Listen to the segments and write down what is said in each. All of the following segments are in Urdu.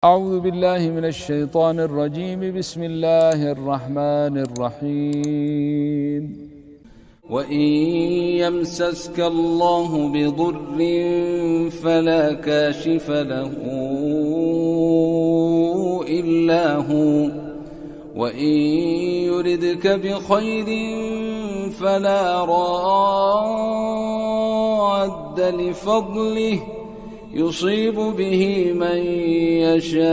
أعوذ بالله من الشيطان الرجيم. بسم الله الرحمن الرحيم. وإن يمسسك الله بضر فلا كاشف له إلا هو وإن يردك بخير فلا راد لفضله يصيب به من يشاء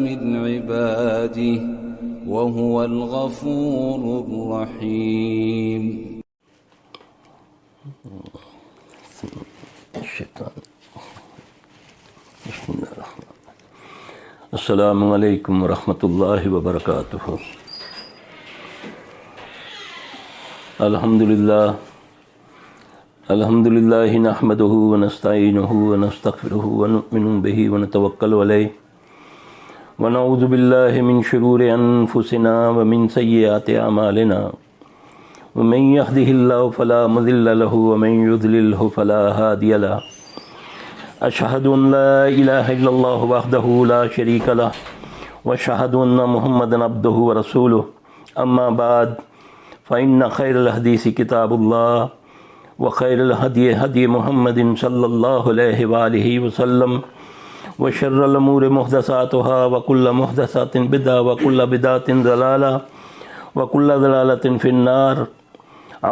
من عباده وهو الغفور الرحيم. السلام علیکم ورحمۃ اللہ وبرکاتہ. الحمد للہ نحمده ونستعینه ونستغفره ونؤمن به ونتوکل علیہ ونعوذ باللہ من شرور انفسنا ومن سیئات اعمالنا ومن يهده اللہ فلا مضل له ومن يضلله فلا هادی له. اشهد ان لا الہ الا اللہ وحدہ لا شریک له واشهد ان محمدا عبدہ ورسولہ. اما بعد فإن خیر الحدیث کتاب اللہ وخیر الہدی ہدی محمد صلی اللہ علیہ وآلہ وسلم وشر الامور محدثاتها وکل محدثات بدعہ وکل بدعۃ ضلالہ وکل ضلالۃ فی النار.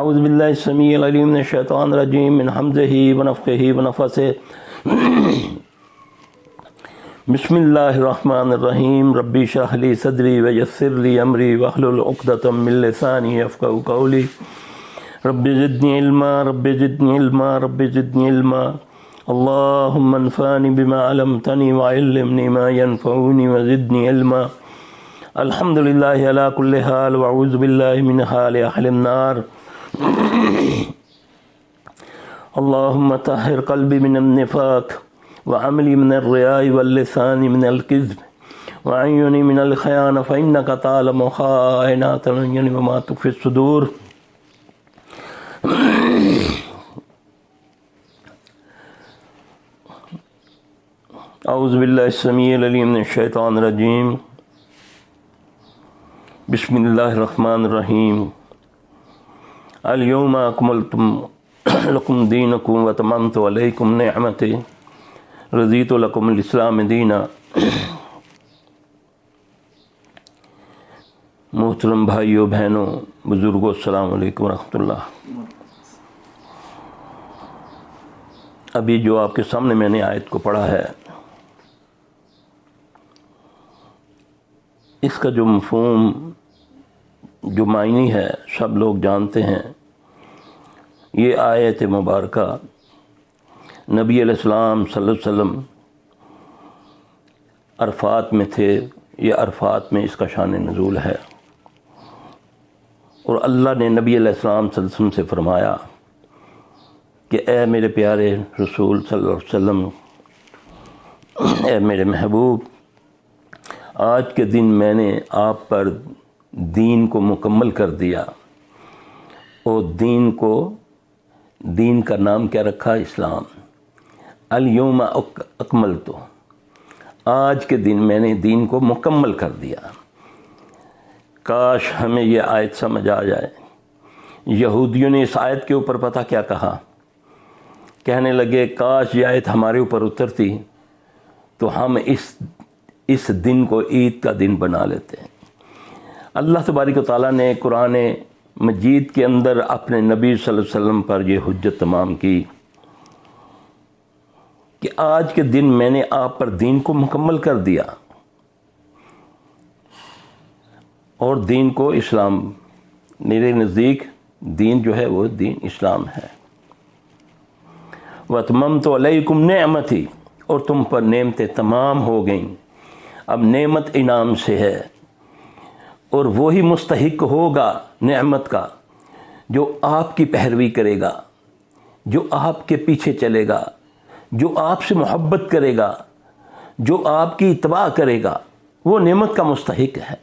اعوذ باللہ السمیع العلیم من الشیطان الرجیم من حمزہ ونفخہ ونفثہ. بسم اللہ الرحمن الرحیم. ربی اشرح لی صدری ویسر لی امری واحلل عقدۃ من لسانی یفقہوا قولی. رب زدنی علما رب زدنی علما رب زدنی علما. اللہم انفعنی بما علمتنی وعلمنی ما ینفعنی وزدنی علما. الحمد للہ علی کل حال واعوذ باللہ من حال اہل النار. اللہم طہر قلبی من النفاق وعملی من الرياء واللسان من الكذب وعیونی من الخیانة فإنک تعلم خائنات الأعین وما تخفی الصدور. اعوذ باللہ السمیع العلیم من الشیطان الرجیم. بسم اللہ الرحمن الرحیم. اليوم اکملت لکم دینکم واتممت علیکم نعمتی رضیت لکم الاسلام دینا. محترم بھائیوں بہنوں بزرگوں السلام علیکم ورحمۃ اللہ. ابھی جو آپ کے سامنے میں نے آیت کو پڑھا ہے اس کا جو مفہوم جو معنی ہے سب لوگ جانتے ہیں. یہ آیت مبارکہ نبی علیہ السلام صلی اللہ علیہ وسلم عرفات میں تھے. یہ عرفات میں اس کا شان نزول ہے اور اللہ نے نبی علیہ السلام صلی اللہ علیہ وسلم سے فرمایا کہ اے میرے پیارے رسول صلی اللہ علیہ وسلم، اے میرے محبوب، آج کے دن میں نے آپ پر دین کو مکمل کر دیا. اور دین کا نام کیا رکھا؟ اسلام. الیوم اکملت، آج کے دن میں نے دین کو مکمل کر دیا. کاش ہمیں یہ آیت سمجھ آ جائے. یہودیوں نے اس آیت کے اوپر پتہ کیا کہا؟ کہنے لگے کاش یہ آیت ہمارے اوپر اترتی تو ہم اس دن کو عید کا دن بنا لیتے ہیں. اللہ تبارک و تعالیٰ نے قرآن مجید کے اندر اپنے نبی صلی اللہ علیہ وسلم پر یہ حجت تمام کی کہ آج کے دن میں نے آپ پر دین کو مکمل کر دیا. اور دین کو اسلام، میرے نزدیک دین جو ہے وہ دین اسلام ہے. وَأَتْمَمْتُ عَلَيْكُمْ نِعْمَتِي، اور تم پر نعمتیں تمام ہو گئیں. اب نعمت انعام سے ہے اور وہی مستحق ہوگا نعمت کا جو آپ کی پیروی کرے گا، جو آپ کے پیچھے چلے گا، جو آپ سے محبت کرے گا، جو آپ کی اتباع کرے گا، وہ نعمت کا مستحق ہے.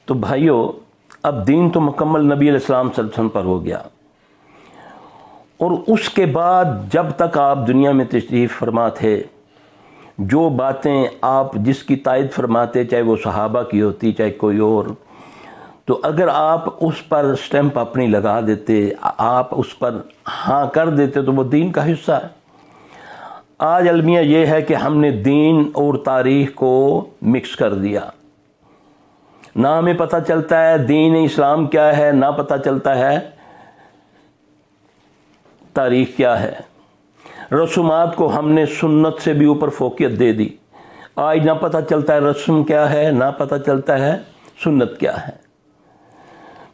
تو بھائیو، اب دین تو مکمل نبی علیہ السلام صلی اللہ علیہ وسلم پر ہو گیا اور اس کے بعد جب تک آپ دنیا میں تشریف فرما تھے، جو باتیں آپ جس کی تائید فرماتے، چاہے وہ صحابہ کی ہوتی چاہے کوئی اور، تو اگر آپ اس پر سٹیمپ اپنی لگا دیتے، آپ اس پر ہاں کر دیتے تو وہ دین کا حصہ ہے۔ آج المیہ یہ ہے کہ ہم نے دین اور تاریخ کو مکس کر دیا، نہ ہمیں پتہ چلتا ہے دین اسلام کیا ہے، نہ پتہ چلتا ہے تاریخ کیا ہے۔ رسومات کو ہم نے سنت سے بھی اوپر فوقیت دے دی، آج نہ پتہ چلتا ہے رسم کیا ہے، نہ پتہ چلتا ہے سنت کیا ہے۔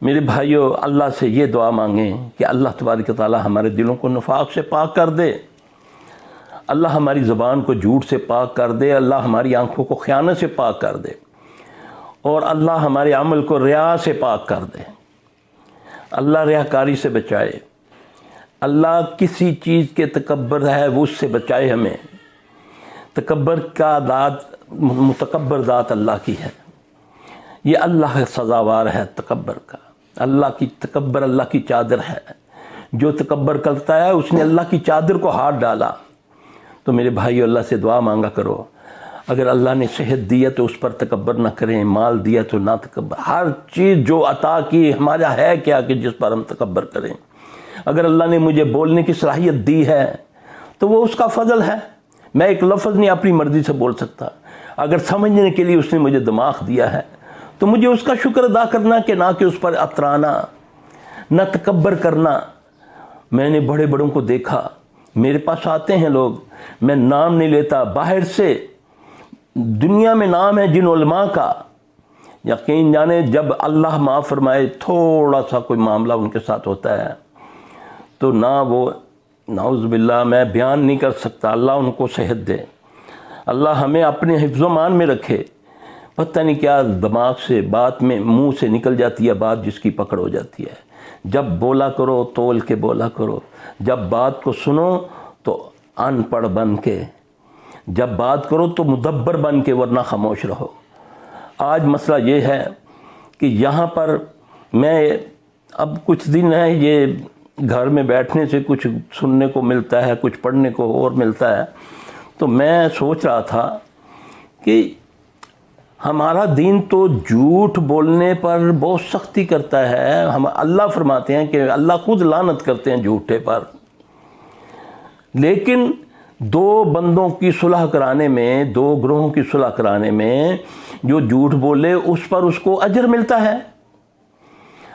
میرے بھائیو، اللہ سے یہ دعا مانگیں کہ اللہ تبارک و تعالی ہمارے دلوں کو نفاق سے پاک کر دے، اللہ ہماری زبان کو جھوٹ سے پاک کر دے، اللہ ہماری آنکھوں کو خیانت سے پاک کر دے، اور اللہ ہمارے عمل کو ریا سے پاک کر دے۔ اللہ ریاکاری سے بچائے، اللہ کسی چیز کے تکبر ہے وہ اس سے بچائے ہمیں۔ تکبر کا ذات، متکبر ذات اللہ کی ہے، یہ اللہ سزاوار ہے تکبر کا۔ اللہ کی تکبر اللہ کی چادر ہے، جو تکبر کرتا ہے اس نے اللہ کی چادر کو ہاتھ ڈالا۔ تو میرے بھائیو، اللہ سے دعا مانگا کرو، اگر اللہ نے صحت دی ہے تو اس پر تکبر نہ کریں، مال دیا تو نہ تکبر، ہر چیز جو عطا کی ہمارا ہے کیا کہ جس پر ہم تکبر کریں۔ اگر اللہ نے مجھے بولنے کی صلاحیت دی ہے تو وہ اس کا فضل ہے، میں ایک لفظ نہیں اپنی مرضی سے بول سکتا۔ اگر سمجھنے کے لیے اس نے مجھے دماغ دیا ہے تو مجھے اس کا شکر ادا کرنا، کہ نہ کہ اس پر اترانا، نہ تکبر کرنا۔ میں نے بڑے بڑوں کو دیکھا، میرے پاس آتے ہیں لوگ، میں نام نہیں لیتا، باہر سے دنیا میں نام ہے جن علماء کا، یقین جانے جب اللہ معاف فرمائے تھوڑا سا کوئی معاملہ ان کے ساتھ ہوتا ہے تو نہ وہ، نعوذ باللہ، میں بیان نہیں کر سکتا۔ اللہ ان کو صحت دے، اللہ ہمیں اپنے حفظ و امان میں رکھے۔ پتہ نہیں کیا دماغ سے بات میں منہ سے نکل جاتی ہے بات، جس کی پکڑ ہو جاتی ہے۔ جب بولا کرو تول کے بولا کرو، جب بات کو سنو تو ان پڑھ بن کے، جب بات کرو تو مدبر بن کے، ورنہ خاموش رہو۔ آج مسئلہ یہ ہے کہ یہاں پر میں اب کچھ دن ہے، یہ گھر میں بیٹھنے سے کچھ سننے کو ملتا ہے، کچھ پڑھنے کو اور ملتا ہے، تو میں سوچ رہا تھا کہ ہمارا دین تو جھوٹ بولنے پر بہت سختی کرتا ہے۔ ہم اللہ فرماتے ہیں کہ اللہ خود لعنت کرتے ہیں جھوٹے پر، لیکن دو بندوں کی صلح کرانے میں، دو گروہوں کی صلح کرانے میں جو جھوٹ بولے اس پر اس کو اجر ملتا ہے۔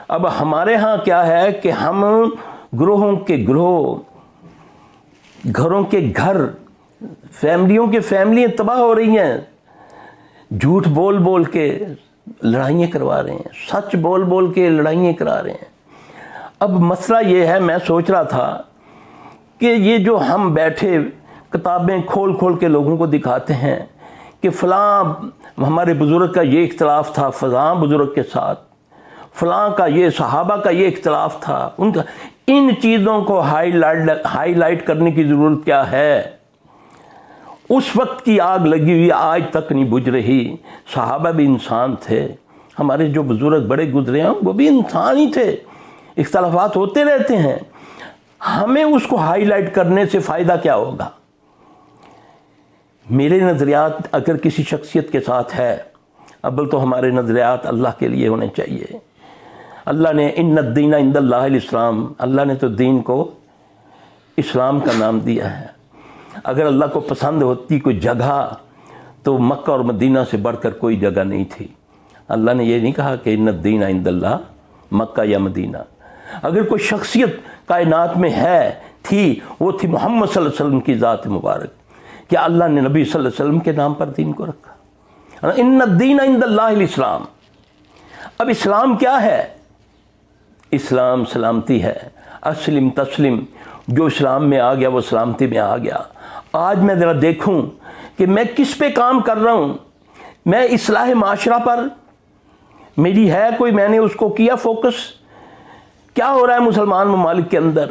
اب ہمارے ہاں کیا ہے کہ ہم گروہوں کے گروہ، گھروں کے گھر، فیملیوں کے فیملیاں تباہ ہو رہی ہیں، جھوٹ بول بول کے لڑائیاں کروا رہے ہیں، سچ بول بول کے لڑائیاں کرا رہے ہیں۔ اب مسئلہ یہ ہے، میں سوچ رہا تھا کہ یہ جو ہم بیٹھے کتابیں کھول کھول کے لوگوں کو دکھاتے ہیں کہ فلاں ہمارے بزرگ کا یہ اختلاف تھا فلاں بزرگ کے ساتھ، فلاں کا یہ صحابہ کا یہ اختلاف تھا، ان کا، ان چیزوں کو ہائی لائٹ کرنے کی ضرورت کیا ہے؟ اس وقت کی آگ لگی ہوئی آج تک نہیں بجھ رہی۔ صحابہ بھی انسان تھے، ہمارے جو بزرگ بڑے گزرے ہیں وہ بھی انسان ہی تھے، اختلافات ہوتے رہتے ہیں۔ ہمیں اس کو ہائی لائٹ کرنے سے فائدہ کیا ہوگا؟ میرے نظریات اگر کسی شخصیت کے ساتھ ہے، اول تو ہمارے نظریات اللہ کے لیے ہونے چاہیے۔ اللہ نے ان الدین عند اللہ الاسلام، اللہ نے تو دین کو اسلام کا نام دیا ہے۔ اگر اللہ کو پسند ہوتی کوئی جگہ تو مکہ اور مدینہ سے بڑھ کر کوئی جگہ نہیں تھی۔ اللہ نے یہ نہیں کہا کہ ان الدین عند اللہ مکہ یا مدینہ۔ اگر کوئی شخصیت کائنات میں ہے، تھی، وہ تھی محمد صلی اللہ علیہ وسلم کی ذات مبارک، کہ اللہ نے نبی صلی اللہ علیہ وسلم کے نام پر دین کو رکھا۔ ان الدین عند اللہ الاسلام۔ اب اسلام کیا ہے؟ اسلام سلامتی ہے، اسلم تسلم، جو اسلام میں آ گیا وہ سلامتی میں آ گیا۔ آج میں ذرا دیکھوں کہ میں کس پہ کام کر رہا ہوں، میں اصلاح معاشرہ پر میری ہے کوئی، میں نے اس کو کیا فوکس، کیا ہو رہا ہے مسلمان ممالک کے اندر،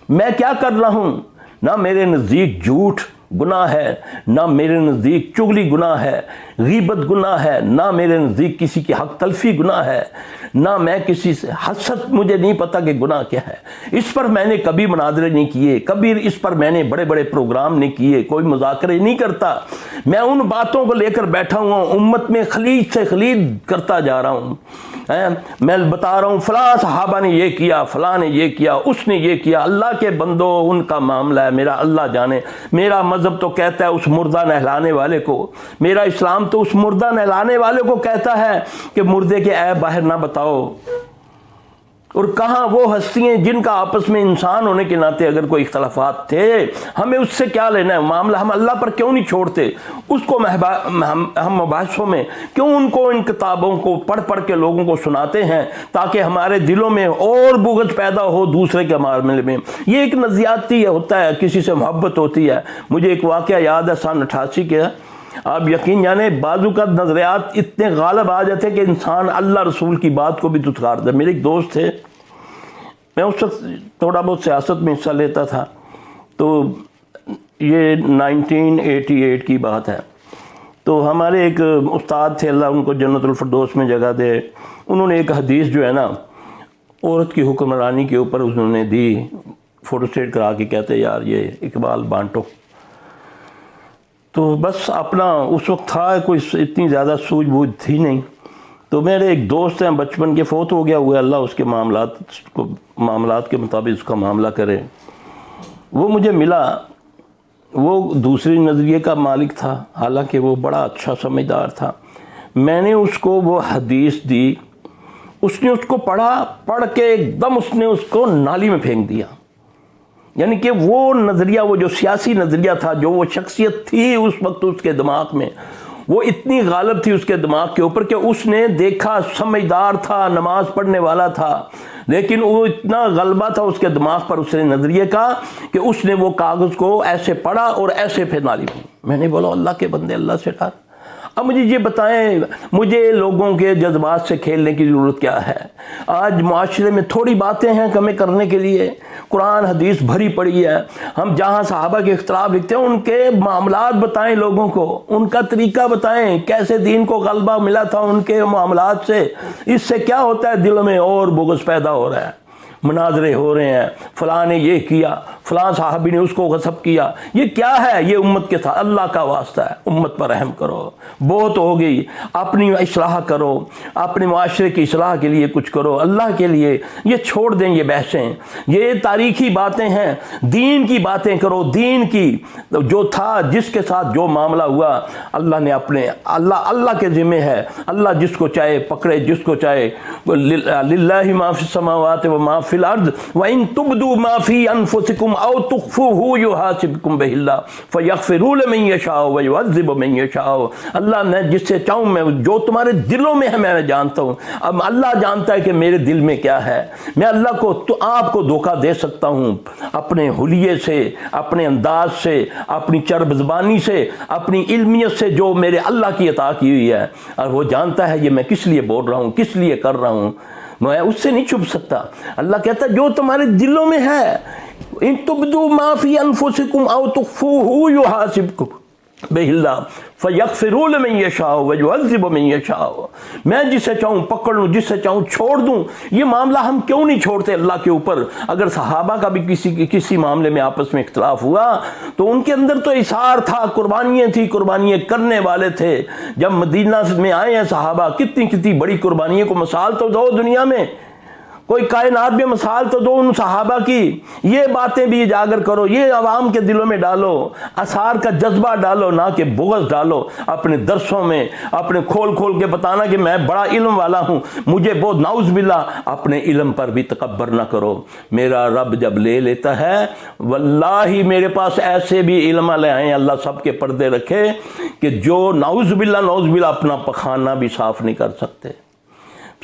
میں کیا کر رہا ہوں؟ نہ میرے نزدیک جھوٹ گناہ ہے، نہ میرے نزدیک چغلی گناہ ہے، غیبت گناہ ہے، نہ میرے نزدیک کسی کی حق تلفی گناہ ہے، نہ میں کسی سے حسد، مجھے نہیں پتہ کہ گناہ کیا ہے۔ اس پر میں نے کبھی مناظرے نہیں کیے، کبھی اس پر میں نے بڑے بڑے پروگرام نہیں کیے، کوئی مذاکرے نہیں کرتا۔ میں ان باتوں کو لے کر بیٹھا ہوا ہوں، امت میں خلید سے خلید کرتا جا رہا ہوں۔ میں بتا رہا ہوں فلاں صحابہ نے یہ کیا، فلاں نے یہ کیا، اس نے یہ کیا۔ اللہ کے بندو، ان کا معاملہ ہے، میرا اللہ جانے۔ میرا مذہب تو کہتا ہے اس مردہ نہلانے والے کو، میرا اسلام تو اس مردہ نہلانے والے کو کہتا ہے کہ مردے کے عیب باہر نہ بتاؤ۔ اور کہاں وہ ہستیاں جن کا آپس میں انسان ہونے کے ناطے اگر کوئی اختلافات تھے، ہمیں اس سے کیا لینا ہے معاملہ؟ ہم اللہ پر کیوں نہیں چھوڑتے اس کو؟ ہم مباحثوں میں کیوں ان کو، ان کتابوں کو پڑھ پڑھ کے لوگوں کو سناتے ہیں تاکہ ہمارے دلوں میں اور بغض پیدا ہو دوسرے کے معاملے میں؟ یہ ایک نزیاتی ہوتا ہے، کسی سے محبت ہوتی ہے۔ مجھے ایک واقعہ یاد ہے سن 88 کے، آپ یقین جانے بعض اوقات نظریات اتنے غالب آ جاتے کہ انسان اللہ رسول کی بات کو بھی دھتکار دے۔ میرے ایک دوست تھے، میں اس وقت تھوڑا بہت سیاست میں حصہ لیتا تھا، تو یہ 1988 کی بات ہے۔ تو ہمارے ایک استاد تھے، اللہ ان کو جنت الفردوس میں جگہ دے، انہوں نے ایک حدیث جو ہے نا عورت کی حکمرانی کے اوپر انہوں نے دی، فوٹو اسٹیٹ کرا کے کہتے یار یہ اقبال بانٹو۔ تو بس اپنا اس وقت تھا، کوئی اتنی زیادہ سوجھ بوجھ تھی نہیں۔ تو میرے ایک دوست ہیں بچپن کے، فوت ہو گیا ہوا، اللہ اس کے معاملات کے مطابق اس کا معاملہ کرے۔ وہ مجھے ملا، وہ دوسری نظریے کا مالک تھا، حالانکہ وہ بڑا اچھا سمجھدار تھا۔ میں نے اس کو وہ حدیث دی، اس نے اس کو پڑھ کے ایک دم اس نے اس کو نالی میں پھینک دیا۔ یعنی کہ وہ نظریہ، وہ جو سیاسی نظریہ تھا، جو وہ شخصیت تھی اس وقت اس کے دماغ میں، وہ اتنی غالب تھی اس کے دماغ کے اوپر کہ اس نے دیکھا، سمجھدار تھا، نماز پڑھنے والا تھا، لیکن وہ اتنا غلبہ تھا اس کے دماغ پر اس نے نظریے کا کہ اس نے وہ کاغذ کو ایسے پڑھا اور ایسے پھر نالی میں۔ میں نے بولا اللہ کے بندے، اللہ سے ڈر۔ اب مجھے یہ بتائیں، مجھے لوگوں کے جذبات سے کھیلنے کی ضرورت کیا ہے؟ آج معاشرے میں تھوڑی باتیں ہیں ہمیں کرنے کے لیے، قرآن حدیث بھری پڑی ہے۔ ہم جہاں صحابہ کے اختلاف لکھتے ہیں ان کے معاملات بتائیں لوگوں کو، ان کا طریقہ بتائیں، کیسے دین کو غلبہ ملا تھا ان کے معاملات سے۔ اس سے کیا ہوتا ہے؟ دلوں میں اور بغض پیدا ہو رہا ہے، مناظرے ہو رہے ہیں، فلاں نے یہ کیا، فلاں صحابی نے اس کو غصب کیا۔ یہ کیا ہے؟ یہ امت کے ساتھ اللہ کا واسطہ ہے، امت پر رحم کرو، بہت ہو گئی، اپنی اصلاح کرو، اپنے معاشرے کی اصلاح کے لیے کچھ کرو اللہ کے لیے۔ یہ چھوڑ دیں یہ بحثیں، یہ تاریخی باتیں ہیں، دین کی باتیں کرو، دین کی جو تھا، جس کے ساتھ جو معاملہ ہوا، اللہ نے اپنے اللہ کے ذمہ ہے، اللہ جس کو چاہے پکڑے، جس کو چاہے۔ للہ ما فی السماوات و ما فی الارض وان تبدوا ما فی انفسکم او تخفوه یحاسبکم بہ اللہ فیغفر لمن یشاء ویعذب من یشاء۔ اللہ نے جس سے چاہوں میں، جو تمہارے دلوں میں ہے میں جانتا ہوں۔ اب اللہ جانتا ہے کہ میرے دل میں کیا ہے۔ میں اللہ کو تو آپ کو دھوکہ دے سکتا ہوں اپنے حلیے سے، اپنے انداز سے، اپنی چرب زبانی سے، اپنی علمیت سے جو میرے اللہ کی عطا کی ہوئی ہے، اور وہ جانتا ہے یہ میں کس لیے بول رہا ہوں، کس لیے کر رہا ہوں، میں اس سے نہیں چھپ سکتا۔ اللہ کہتا ہے جو تمہارے دلوں میں ہے، ان تبدوا ما فی انفسکم او تخفوه یحاسبکم بہ اللہ فیغفر لمن یشاء ویعذب من یشاء۔ میں جسے چاہوں پکڑ لوں، جس سے چاہوں چھوڑ دوں۔ یہ معاملہ ہم کیوں نہیں چھوڑتے اللہ کے اوپر؟ اگر صحابہ کا بھی کسی معاملے میں آپس میں اختلاف ہوا تو ان کے اندر تو اثار تھا، قربانیاں تھی، قربانیاں کرنے والے تھے۔ جب مدینہ میں آئے ہیں صحابہ، کتنی بڑی قربانیوں کو مثال تو دو دنیا میں، کوئی کائنات میں مثال تو دو ان صحابہ کی۔ یہ باتیں بھی اجاگر کرو، یہ عوام کے دلوں میں ڈالو، اثار کا جذبہ ڈالو، نہ کہ بغض ڈالو۔ اپنے درسوں میں اپنے کھول کے بتانا کہ میں بڑا علم والا ہوں، مجھے بہت نعوذ باللہ، اپنے علم پر بھی تکبر نہ کرو۔ میرا رب جب لے لیتا ہے، واللہ میرے پاس ایسے بھی علم والے آئے ہیں، اللہ سب کے پردے رکھے، کہ جو نعوذ باللہ اپنا پخانہ بھی صاف نہیں کر سکتے۔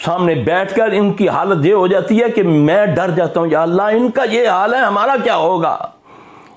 سامنے بیٹھ کر ان کی حالت یہ ہو جاتی ہے کہ میں ڈر جاتا ہوں، یا اللہ ان کا یہ حال ہے، ہمارا کیا ہوگا؟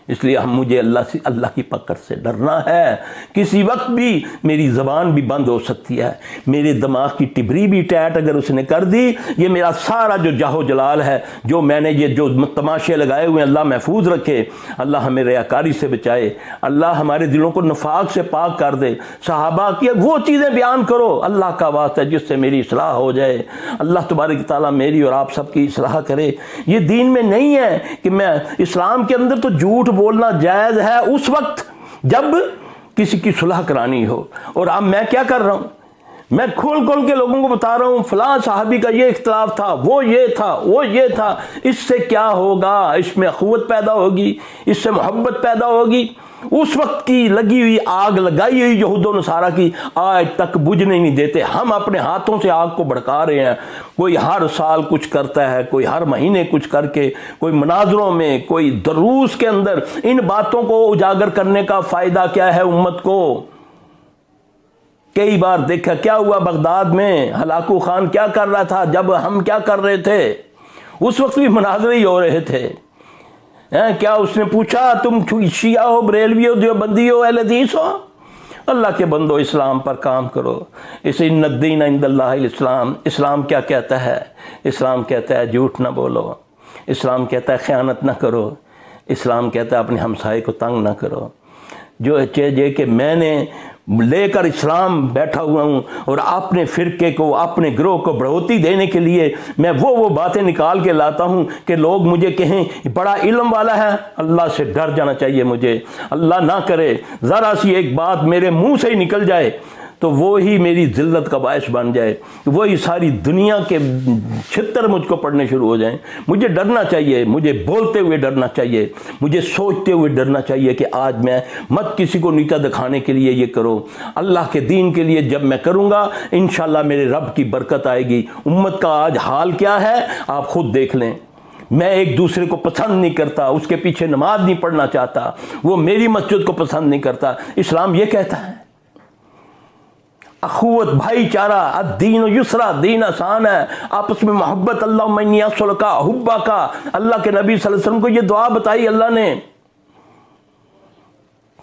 اس لیے مجھے اللہ کی پکڑ سے ڈرنا ہے. کسی وقت بھی میری زبان بھی بند ہو سکتی ہے, میرے دماغ کی ٹبری بھی ٹیٹ اگر اس نے کر دی, یہ میرا سارا جو جاہ و جلال ہے, جو میں نے یہ جو تماشے لگائے ہوئے ہیں, اللہ محفوظ رکھے, اللہ ہمیں ریاکاری سے بچائے, اللہ ہمارے دلوں کو نفاق سے پاک کر دے. صحابہ کی وہ چیزیں بیان کرو اللہ کا واسطہ جس سے میری اصلاح ہو جائے. اللہ تبارک تعالیٰ میری اور آپ سب کی اصلاح کرے. یہ دین میں نہیں ہے کہ میں اسلام کے اندر تو جھوٹ بولنا جائز ہے اس وقت جب کسی کی صلح کرانی ہو. اور اب میں کیا کر رہا ہوں, میں کھول کھول کے لوگوں کو بتا رہا ہوں فلاں صحابی کا یہ اختلاف تھا, وہ یہ تھا, وہ یہ تھا. اس سے کیا ہوگا؟ اس میں اخوت پیدا ہوگی, اس سے محبت پیدا ہوگی. اس وقت کی لگی ہوئی آگ لگائی ہوئی یہود و نصارہ کی آج تک بجھنے نہیں دیتے. ہم اپنے ہاتھوں سے آگ کو بھڑکا رہے ہیں. کوئی ہر سال کچھ کرتا ہے, کوئی ہر مہینے کچھ کر کے, کوئی مناظروں میں, کوئی دروس کے اندر. ان باتوں کو اجاگر کرنے کا فائدہ کیا ہے امت کو؟ کئی بار دیکھا کیا ہوا بغداد میں, ہلاکو خان کیا کر رہا تھا جب ہم کیا کر رہے تھے. اس وقت بھی مناظرے ہی ہو رہے تھے. کیا اس نے پوچھا تم شیعہ ہو, بریلوی ہو, دیوبندی ہو, اہل حدیث ہو؟ اللہ کے بندو اسلام پر کام کرو. اس ان الدین عند اللہ الاسلام. اسلام کیا کہتا ہے؟ اسلام کہتا ہے جھوٹ نہ بولو. اسلام کہتا ہے خیانت نہ کرو. اسلام کہتا ہے اپنے ہمسائے کو تنگ نہ کرو. جو کہ میں نے لے کر اسلام بیٹھا ہوا ہوں اور اپنے فرقے کو, اپنے گروہ کو بڑھوتی دینے کے لیے میں وہ باتیں نکال کے لاتا ہوں کہ لوگ مجھے کہیں بڑا علم والا ہے. اللہ سے ڈر جانا چاہیے مجھے. اللہ نہ کرے ذرا سی ایک بات میرے منہ سے ہی نکل جائے تو وہی میری ذلت کا باعث بن جائے, وہی ساری دنیا کے چھتر مجھ کو پڑنے شروع ہو جائیں. مجھے ڈرنا چاہیے, مجھے بولتے ہوئے ڈرنا چاہیے, مجھے سوچتے ہوئے ڈرنا چاہیے کہ آج میں مت کسی کو نیچا دکھانے کے لیے یہ کرو. اللہ کے دین کے لیے جب میں کروں گا انشاءاللہ میرے رب کی برکت آئے گی. امت کا آج حال کیا ہے آپ خود دیکھ لیں. میں ایک دوسرے کو پسند نہیں کرتا, اس کے پیچھے نماز نہیں پڑھنا چاہتا, وہ میری مسجد کو پسند نہیں کرتا. اسلام یہ کہتا ہے اخوت, بھائی چارہ, الدین و یسرا, دین آسان ہے, آپس میں محبت. اللہم انی اسألک حبک. اللہ کے نبی صلی اللہ علیہ وسلم کو یہ دعا بتائی اللہ نے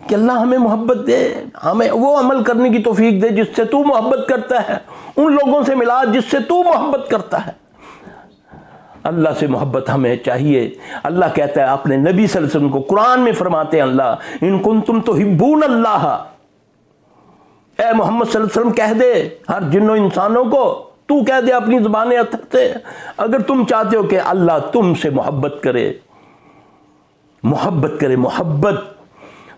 کہ اللہ ہمیں محبت دے, ہمیں وہ عمل کرنے کی توفیق دے جس سے تو محبت کرتا ہے, ان لوگوں سے ملا جس سے تو محبت کرتا ہے. اللہ سے محبت ہمیں چاہیے. اللہ کہتا ہے اپنے نبی صلی اللہ علیہ وسلم کو, قرآن میں فرماتے ہیں اللہ ان کنتم تحبون اللہ, اے محمد صلی اللہ علیہ وسلم کہہ دے ہر جن و انسانوں کو, تو کہہ دے اپنی زبان اطہر سے, اگر تم چاہتے ہو کہ اللہ تم سے محبت کرے, محبت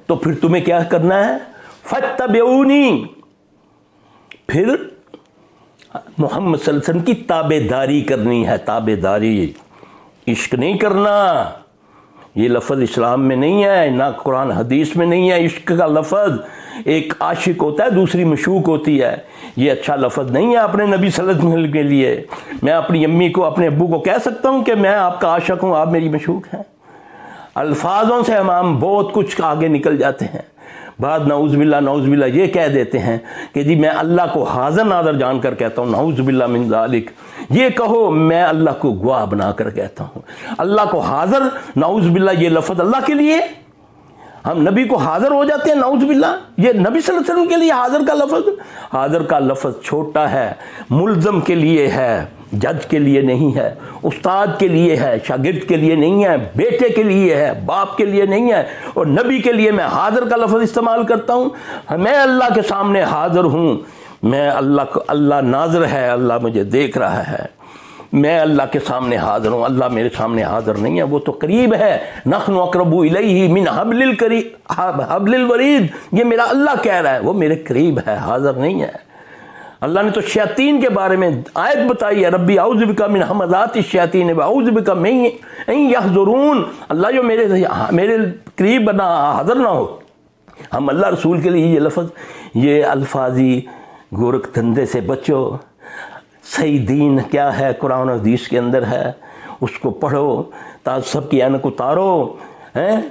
تو پھر تمہیں کیا کرنا ہے؟ فاتبعونی. پھر محمد صلی اللہ علیہ وسلم کی تابع داری کرنی ہے. تابع داری, عشق نہیں کرنا. یہ لفظ اسلام میں نہیں ہے, نہ قرآن حدیث میں نہیں ہے. عشق کا لفظ ایک عاشق ہوتا ہے, دوسری مشوق ہوتی ہے. یہ اچھا لفظ نہیں ہے اپنے نبی صلی اللہ علیہ وسلم کے لیے. میں اپنی امی کو, اپنے ابو کو کہہ سکتا ہوں کہ میں آپ کا عاشق ہوں, آپ میری مشوق ہیں. الفاظوں سے ہم بہت کچھ آگے نکل جاتے ہیں. بعد نعوذ باللہ یہ کہہ دیتے ہیں کہ جی میں اللہ کو حاضر ناظر جان کر کہتا ہوں, نعوذ باللہ من ذالک. یہ کہو میں اللہ کو گواہ بنا کر کہتا ہوں. اللہ کو حاضر, نعوذ باللہ یہ لفظ اللہ کے لیے, ہم نبی کو حاضر ہو جاتے ہیں, نعوذ باللہ. یہ نبی صلی اللہ علیہ وسلم کے لیے حاضر کا لفظ چھوٹا ہے, ملزم کے لیے ہے, جج کے لیے نہیں ہے, استاد کے لیے ہے, شاگرد کے لیے نہیں ہے, بیٹے کے لیے ہے, باپ کے لیے نہیں ہے. اور نبی کے لیے میں حاضر کا لفظ استعمال کرتا ہوں. میں اللہ کے سامنے حاضر ہوں, میں اللہ ناظر ہے, اللہ مجھے دیکھ رہا ہے. میں اللہ کے سامنے حاضر ہوں, اللہ میرے سامنے حاضر نہیں ہے, وہ تو قریب ہے. نحن اقرب الیہ من حبل الورید. یہ میرا اللہ کہہ رہا ہے, وہ میرے قریب ہے, حاضر نہیں ہے. اللہ نے تو شیاطین کے بارے میں آیت بتائی ہے, ربی اعوذ بک من ہمزات الشیاطین واعوذ بک من ان یحضرون. اللہ جو میرے قریب بنا, حاضر نہ ہو. ہم اللہ رسول کے لیے یہ لفظ, یہ الفاظی گورکھ دھندے سے بچو. صحیح دین کیا ہے قرآن و حدیث کے اندر ہے, اس کو پڑھو, تعصب کی اینک اتارو,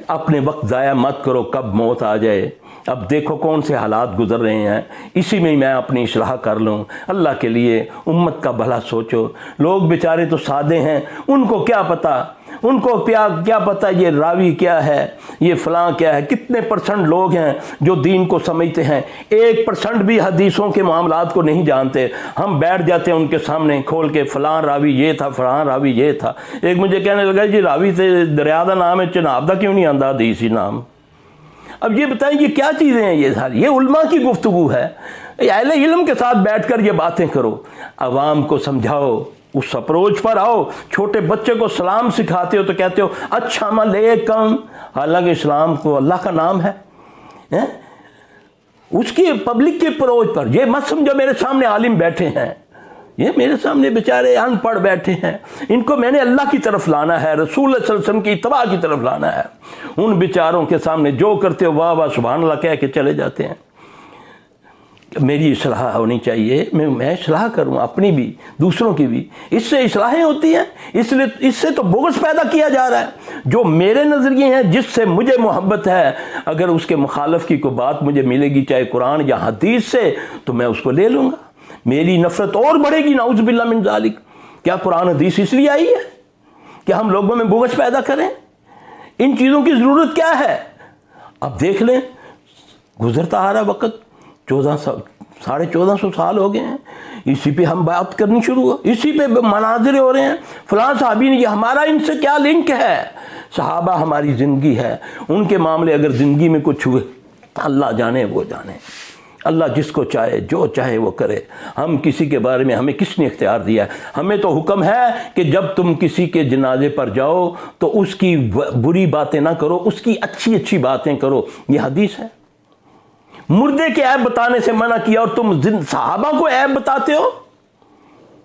اپنے وقت ضائع مت کرو, کب موت آ جائے. اب دیکھو کون سے حالات گزر رہے ہیں, اسی میں میں اپنی اصلاح کر لوں. اللہ کے لیے امت کا بھلا سوچو. لوگ بیچارے تو سادے ہیں, ان کو کیا پتہ, ان کو کیا پتہ یہ راوی کیا ہے، یہ فلاں کیا ہے۔ کتنے % لوگ ہیں جو دین کو سمجھتے ہیں، 1% بھی حدیثوں کے معاملات کو نہیں جانتے۔ ہم بیٹھ جاتے ہیں ان کے سامنے کھول کے، فلاں راوی یہ تھا، فلاں راوی یہ تھا۔ ایک مجھے کہنے لگا جی راوی سے دریا دا نام ہے، چناب دا کیوں نہیں آندا حدیثی نام؟ اب یہ بتائیں یہ کیا چیزیں ہیں؟ یہ ساری یہ علماء کی گفتگو ہے۔ اہل علم کے ساتھ بیٹھ کر یہ باتیں کرو، عوام کو سمجھاؤ، اس اپروچ پر آؤ۔ چھوٹے بچے کو سلام سکھاتے ہو تو کہتے ہو السلام علیکم، حالانکہ اسلام کو اللہ کا نام ہے۔ اس کی پبلک کے اپروچ پر یہ مت سمجھو میرے سامنے عالم بیٹھے ہیں، یہ میرے سامنے بیچارے ان پڑھ بیٹھے ہیں، ان کو میں نے اللہ کی طرف لانا ہے، رسول اللہ صلی اللہ علیہ وسلم کی اتباع کی طرف لانا ہے۔ ان بیچاروں کے سامنے جو کرتے ہو واہ واہ سبحان اللہ کہہ کے چلے جاتے ہیں۔ میری اصلاح ہونی چاہیے، میں اصلاح کروں اپنی بھی دوسروں کی بھی، اس سے اصلاحیں ہوتی ہیں۔ اس سے تو بغض پیدا کیا جا رہا ہے۔ جو میرے نظریے ہیں، جس سے مجھے محبت ہے، اگر اس کے مخالف کی کوئی بات مجھے ملے گی چاہے قرآن یا حدیث سے، تو میں اس کو لے لوں گا، میری نفرت اور بڑھے گی۔ نعوذ باللہ من ذالک۔ کیا قرآن حدیث اس لیے آئی ہے کہ ہم لوگوں میں بغض پیدا کریں؟ ان چیزوں کی ضرورت کیا ہے؟ اب دیکھ لیں، گزرتا آ رہا وقت، 1450 سال ہو گئے ہیں، اسی پہ ہم بات کرنی شروع ہو، اسی پہ مناظرے ہو رہے ہیں۔ فلاں صحابی نے، ہمارا ان سے کیا لنک ہے؟ صحابہ ہماری زندگی ہے، ان کے معاملے اگر زندگی میں کچھ ہوئے اللہ جانے وہ جانے، اللہ جس کو چاہے جو چاہے وہ کرے۔ ہم کسی کے بارے میں، ہمیں کس نے اختیار دیا ہے؟ ہمیں تو حکم ہے کہ جب تم کسی کے جنازے پر جاؤ تو اس کی بری باتیں نہ کرو، اس کی اچھی اچھی باتیں کرو۔ یہ حدیث ہے۔ مردے کے عیب بتانے سے منع کیا اور تم صحابہ کو عیب بتاتے ہو؟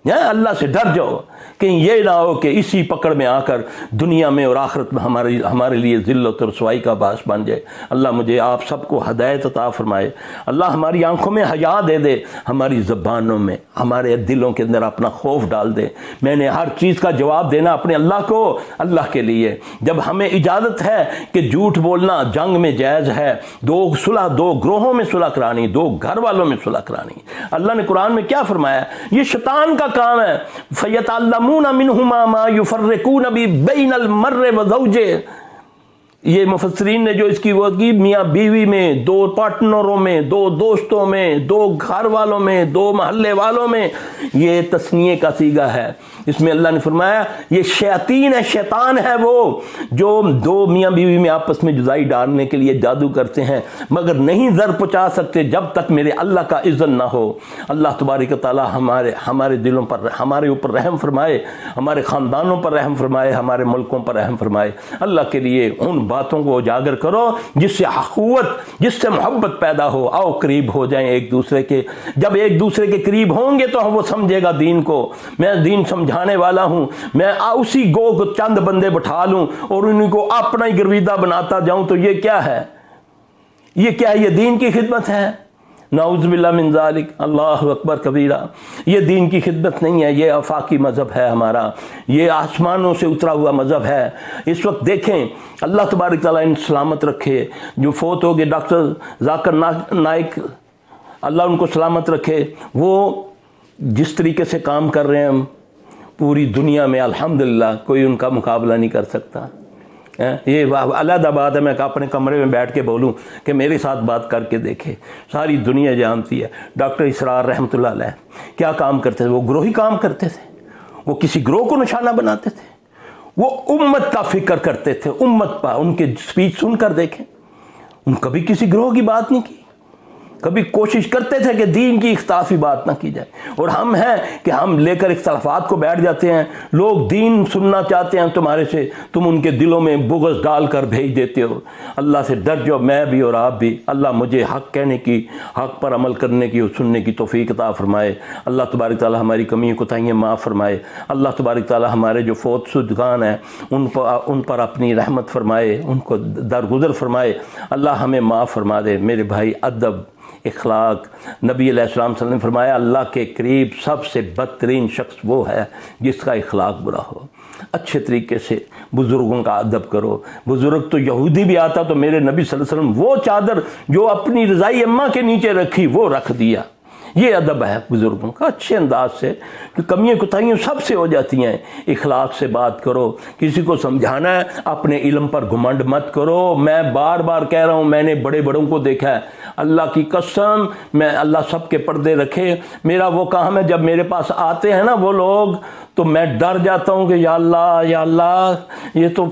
اللہ سے ڈر جاؤ، کہیں یہ نہ ہو کہ اسی پکڑ میں آ کر دنیا میں اور آخرت میں ہمارے لیے ذلت اور رسوائی کا باعث بن جائے۔ اللہ مجھے آپ سب کو ہدایت عطا فرمائے۔ اللہ ہماری آنکھوں میں حیا دے دے، ہماری زبانوں میں، ہمارے دلوں کے اندر اپنا خوف ڈال دے۔ میں نے ہر چیز کا جواب دینا اپنے اللہ کو، اللہ کے لیے۔ جب ہمیں اجازت ہے کہ جھوٹ بولنا جنگ میں جائز ہے، دو گروہوں میں صلح کرانی، دو گھر والوں میں صلح کرانی۔ اللہ نے قرآن میں کیا فرمایا؟ یہ شیطان کا کام ہے۔ فَيَتَعَلَّمُونَ مِنْهُمَا مَا يُفَرِّقُونَ بَيْنَ الْمَرِّ وَزَوْجِهِ۔ یہ مفسرین نے جو اس کی وہ کی، میاں بیوی میں، دو پارٹنروں میں، دو دوستوں میں، دو گھر والوں میں، دو محلے والوں میں، یہ تثنیے کا صیغہ ہے۔ اس میں اللہ نے فرمایا یہ شیاطین ہے، شیطان ہے وہ جو دو میاں بیوی میں آپس میں جدائی ڈالنے کے لیے جادو کرتے ہیں، مگر نہیں زر پہنچا سکتے جب تک میرے اللہ کا اذن نہ ہو۔ اللہ تبارک و تعالی ہمارے دلوں پر، ہمارے اوپر رحم فرمائے، ہمارے خاندانوں پر رحم فرمائے، ہمارے ملکوں پر رحم فرمائے۔ اللہ کے لیے ان باتوں کو اجاگر کرو جس سے اخوت، جس سے محبت پیدا ہو۔ آؤ قریب ہو جائیں ایک دوسرے کے۔ جب ایک دوسرے کے قریب ہوں گے تو وہ سمجھے گا دین کو۔ میں دین سمجھانے والا ہوں، میں اسی گو کو چند بندے بٹھا لوں اور ان کو اپنا ہی گرویدہ بناتا جاؤں تو یہ کیا ہے؟ یہ کیا ہے؟ یہ دین کی خدمت ہے؟ نعوذ باللہ من ذالک۔ اللہ اکبر کبیرہ۔ یہ دین کی خدمت نہیں ہے، یہ آفاقی مذہب ہے ہمارا، یہ آسمانوں سے اترا ہوا مذہب ہے۔ اس وقت دیکھیں، اللہ تبارک تعالیٰ ان سلامت رکھے، جو فوت ہو گئے ڈاکٹر ذاکر نائک، اللہ ان کو سلامت رکھے۔ وہ جس طریقے سے کام کر رہے ہیں پوری دنیا میں الحمدللہ کوئی ان کا مقابلہ نہیں کر سکتا۔ یہ علیحدہ بات ہے میں اپنے کمرے میں بیٹھ کے بولوں کہ میرے ساتھ بات کر کے دیکھے، ساری دنیا جانتی ہے۔ ڈاکٹر اسرار رحمۃ اللہ علیہ کیا کام کرتے تھے؟ وہ گروہی کام کرتے تھے، وہ کسی گروہ کو نشانہ بناتے تھے، وہ امت کا فکر کرتے تھے، امت پر۔ ان کے سپیچ سن کر دیکھیں، ان کبھی کسی گروہ کی بات نہیں کی، کبھی کوشش کرتے تھے کہ دین کی اختلافی بات نہ کی جائے۔ اور ہم ہیں کہ ہم لے کر اختلافات کو بیٹھ جاتے ہیں۔ لوگ دین سننا چاہتے ہیں تمہارے سے، تم ان کے دلوں میں بغض ڈال کر بھیج دیتے ہو۔ اللہ سے ڈر جاؤ، میں بھی اور آپ بھی۔ اللہ مجھے حق کہنے کی، حق پر عمل کرنے کی اور سننے کی توفیق عطا فرمائے۔ اللہ تبارک تعالی ہماری کمیوں کوتاہیاں معاف فرمائے۔ اللہ تبارک تعالی ہمارے جو فوت شدگان ہیں ان پر اپنی رحمت فرمائے، ان کو درگزر فرمائے۔ اللہ ہمیں معاف فرما دے۔ میرے بھائی، ادب، اخلاق، نبی علیہ السلام صلی اللہ علیہ وسلم نے فرمایا اللہ کے قریب سب سے بدترین شخص وہ ہے جس کا اخلاق برا ہو۔ اچھے طریقے سے بزرگوں کا ادب کرو۔ بزرگ تو یہودی بھی آتا تو میرے نبی صلی اللہ علیہ وسلم وہ چادر جو اپنی رضائی اماں کے نیچے رکھی وہ رکھ دیا، یہ ادب ہے بزرگوں کا، اچھے انداز سے، کہ کمیاں کوتاہیاں سب سے ہو جاتی ہیں، اخلاق سے بات کرو، کسی کو سمجھانا ہے اپنے علم پر گھمنڈ مت کرو۔ میں بار بار کہہ رہا ہوں، میں نے بڑے بڑوں کو دیکھا ہے، اللہ کی قسم، میں اللہ سب کے پردے رکھے، میرا وہ کام ہے جب میرے پاس آتے ہیں نا وہ لوگ، تو میں ڈر جاتا ہوں کہ یا اللہ یہ تو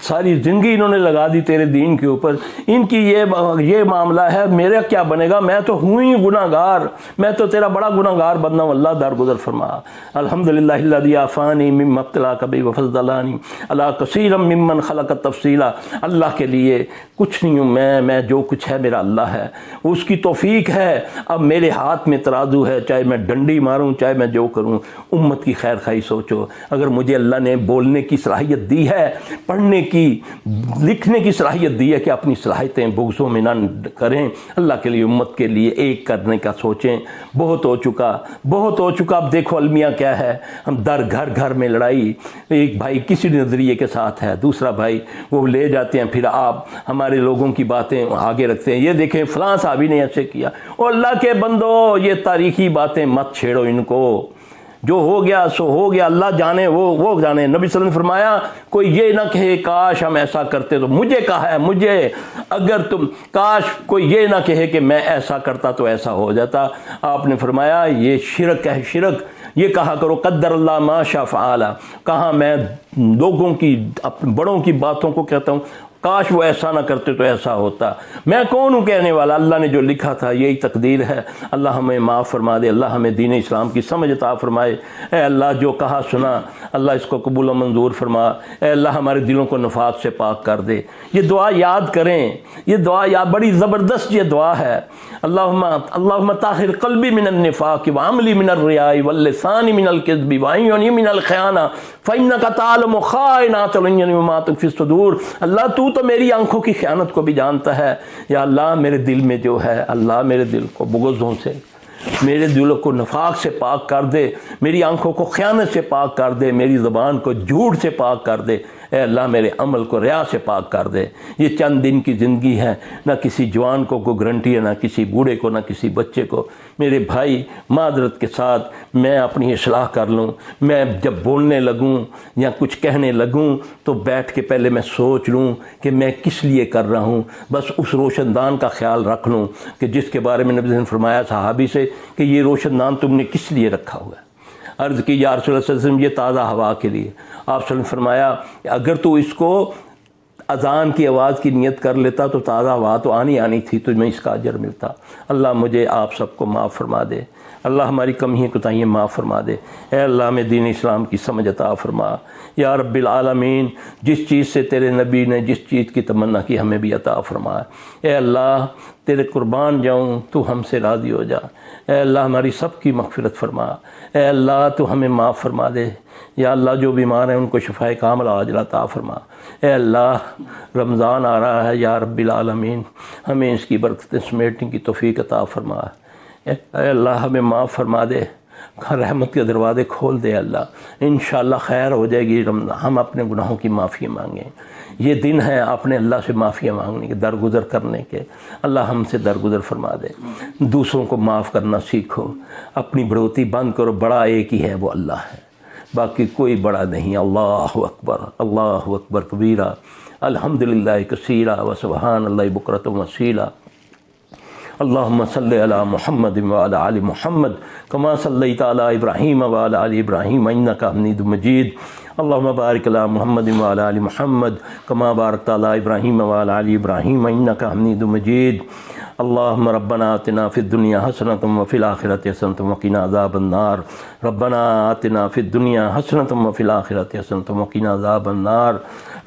ساری زندگی انہوں نے لگا دی تیرے دین کے اوپر، ان کی یہ معاملہ ہے، میرا کیا بنے گا؟ میں تو ہوں ہی گناہ گار، میں تو تیرا بڑا گناہ گار بندہ ہوں۔ اللہ درگزر فرما۔ الحمدللہ الذی عافانی مما ابتلاک بہ وفضلانی علی کثیر ممن خلق تفصیلا۔ اللہ کے لیے کچھ نہیں ہوں میں جو کچھ ہے میرا اللہ ہے، اس کی توفیق ہے۔ اب میرے ہاتھ میں ترازو ہے، چاہے میں ڈنڈی ماروں چاہے میں جو کروں، امت کی خیر خواہی سوچو۔ اگر مجھے اللہ نے بولنے کی صلاحیت دی ہے، پڑھنے کی، لکھنے کی صلاحیت دی ہے، کہ اپنی صلاحیتیں بغضوں میں نہ کریں، اللہ کے لیے امت کے لیے ایک کرنے کا سوچیں۔ بہت ہو چکا۔ اب دیکھو المیہ کیا ہے، ہم گھر میں لڑائی، ایک بھائی کسی نظریے کے ساتھ ہے، دوسرا بھائی وہ لے جاتے ہیں، پھر آپ ہمارے لوگوں کی باتیں آگے رکھتے ہیں، یہ دیکھیں فلاں صحابی نے ایسے کیا۔ اور اللہ کے بندو، یہ تاریخی باتیں مت چھیڑو ان کو، جو ہو گیا سو ہو گیا، اللہ جانے وہ جانے۔ نبی صلی اللہ علیہ وسلم نے فرمایا کوئی یہ نہ کہے کاش ہم ایسا کرتے، تو مجھے کہا ہے مجھے، اگر تم کاش کوئی یہ نہ کہے کہ میں ایسا کرتا تو ایسا ہو جاتا۔ آپ نے فرمایا یہ شرک ہے، شرک۔ یہ کہا کرو قدر اللہ ما شاء فعل۔ کہاں میں لوگوں کی، بڑوں کی باتوں کو کہتا ہوں کاش وہ ایسا نہ کرتے تو ایسا ہوتا۔ میں کون ہوں کہنے والا؟ اللہ نے جو لکھا تھا یہی تقدیر ہے۔ اللہ ہمیں معاف فرما دے، اللہ ہمیں دین اسلام کی سمجھ عطا فرمائے۔ اے اللہ جو کہا سنا، اللہ اس کو قبول و منظور فرما۔ اے اللہ ہمارے دلوں کو نفاق سے پاک کر دے۔ یہ دعا یاد کریں، یہ دعا بڑی زبردست یہ دعا ہے۔ اللہم طاہر قلبی من النفاق وعملی من الریاء واللسان من الکذب وعیونی من الخیانہ فإنک تعلم خائنۃ الاعین وما تخفی الصدور۔ اللہ تو میری آنکھوں کی خیانت کو بھی جانتا ہے۔ یا اللہ میرے دل میں جو ہے، اللہ میرے دل کو بغضوں سے، میرے دل کو نفاق سے پاک کر دے، میری آنکھوں کو خیانت سے پاک کر دے، میری زبان کو جھوٹ سے پاک کر دے۔ اے اللہ میرے عمل کو ریا سے پاک کر دے۔ یہ چند دن کی زندگی ہے، نہ کسی جوان کو کوئی گارنٹی ہے، نہ کسی بوڑھے کو، نہ کسی بچے کو۔ میرے بھائی معذرت کے ساتھ میں اپنی اصلاح کر لوں، میں جب بولنے لگوں یا کچھ کہنے لگوں تو بیٹھ کے پہلے میں سوچ لوں کہ میں کس لیے کر رہا ہوں، بس اس روشن دان کا خیال رکھ لوں کہ جس کے بارے میں نبی نے فرمایا صحابی سے کہ یہ روشن دان تم نے کس لیے رکھا ہوا ہے۔ عرض کی یا رسول اللہ صلی اللہ علیہ وسلم یہ تازہ ہوا کے لیے۔ آپ صلی اللہ علیہ وسلم نے فرمایا اگر تو اس کو اذان کی آواز کی نیت کر لیتا تو تازہ ہوا تو آنی تھی، تو میں اس کا اجر ملتا۔ اللہ مجھے آپ سب کو معاف فرما دے، اللہ ہماری کمیاں کوتاہیاں معاف فرما دے۔ اے اللہ ہمیں دین اسلام کی سمجھ عطا فرما۔ یا رب العالمین، جس چیز سے تیرے نبی نے جس چیز کی تمنا کی ہمیں بھی عطا فرما۔ اے اللہ تیرے قربان جاؤں، تو ہم سے راضی ہو جا۔ اے اللہ ہماری سب کی مغفرت فرما۔ اے اللہ تو ہمیں معاف فرما دے۔ یا اللہ جو بیمار ہیں ان کو شفائے کامل عاجلہ عطا فرما۔ اے اللہ رمضان آ رہا ہے، یا رب العالمین ہمیں اس کی برکتیں سمیٹنے کی توفیق عطا فرما۔ اے اللہ ہمیں معاف فرما دے، رحمت کے دروازے کھول دے۔ اللہ انشاءاللہ خیر ہو جائے گی رمضان، ہم اپنے گناہوں کی معافی مانگیں۔ یہ دن ہے اپنے اللہ سے معافی مانگنے کے، درگزر کرنے کے۔ اللہ ہم سے درگزر فرما دے، دوسروں کو معاف کرنا سیکھو، اپنی بڑھوتی بند کرو۔ بڑا ایک ہی ہے، وہ اللہ ہے، باقی کوئی بڑا نہیں۔ اللہ اکبر کبیرہ، الحمدللہ کثیرہ، وسبحان اللہ بکرۃ وصیلہ۔ اللہم صلی علی محمد وعلی آل محمد کما صلیت علی ابراہیم وعلی آل ابراہیم انک حمید مجید۔ اللہم بارک علی محمد وعلی آل محمد کما بارکت علی ابراہیم وعلی آل ابراہیم انک حمید مجید۔ اللہم ربنا آتنا فی الدنیا حسنۃ وفی الآخرۃ حسنۃ وقنا عذاب النار۔ ربنا آتنا فی الدنیا حسنۃ وفی الآخرۃ حسنۃ وقنا عذاب النار۔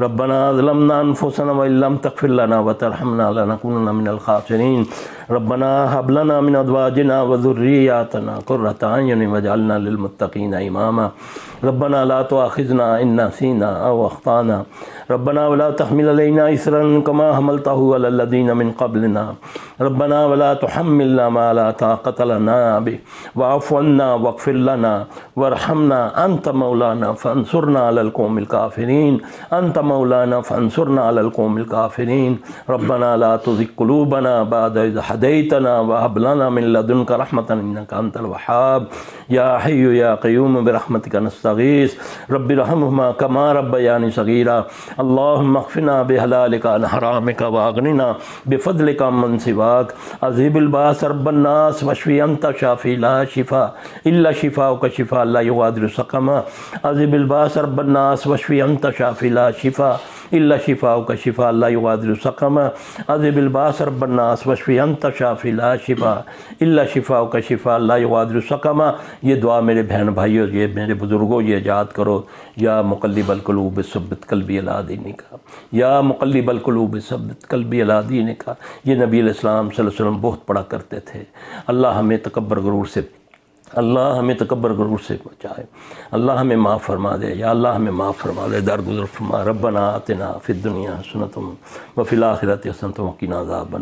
ربنا ظلمنا انفسنا وان لم تغفر لنا وترحمنا لنكونن من الخاسرین۔ ربنا هب لنا من ازواجنا وذرياتنا قرة اعين واجعلنا للمتقين اماما۔ ربنا لا تؤاخذنا ان نسينا او اخطانا۔ ربنا ولا تحمل علينا إصرا كما حملته على الذين من قبلنا۔ ربنا ولا تحملنا ما لا طاقة لنا به واعف عنا واغفر لنا وارحمنا أنت مولانا فانصرنا على القوم الكافرين۔ أنت مولانا فانصرنا على القوم الكافرين۔ ربنا لا تزغ قلوبنا بعد إذ هديتنا هديتنا وهب لنا من لدنك رحمة إنك أنت الوهاب يا حي يا قيوم برحمتك نستغيث رب ارحمهما كما ربياني صغيرا اللهم اغفنا بحلالك عن حرامك واغننا بفضلك عمن سواك اذهب الباس رب الناس واشفي أنت شافي لا شفاء إلا شفاؤك شفاء لا يغادر سقما اذهب الباس رب الناس واشفي أنت شافي لا شفاء إلا شفاؤك شفاء لا يغادر سقما اذهب الباس رب الناس واشفي أنت شافي لا شفاء إلا شفاؤك شفاء لا يغادر سقما. یہ دعا میرے بہن بھائیوں، یہ میرے بزرگوں، یہ یاد کرو. یا مقلب القلوب ثبت قلبی علی دینک، یا مقلب القلوب ثبت قلبی علی دینک. یہ نبی علیہ السلام صلی اللہ علیہ وسلم بہت پڑھا کرتے تھے. اللہ ہمیں تکبر غرور سے بچائے. اللہ ہمیں معاف فرما دے. یا اللہ ہمیں معاف فرما دے، درگزر فرما. ربنا آتنا فی الدنیا حسنۃ وفی الآخرۃ حسنۃ وقنا عذاب النار.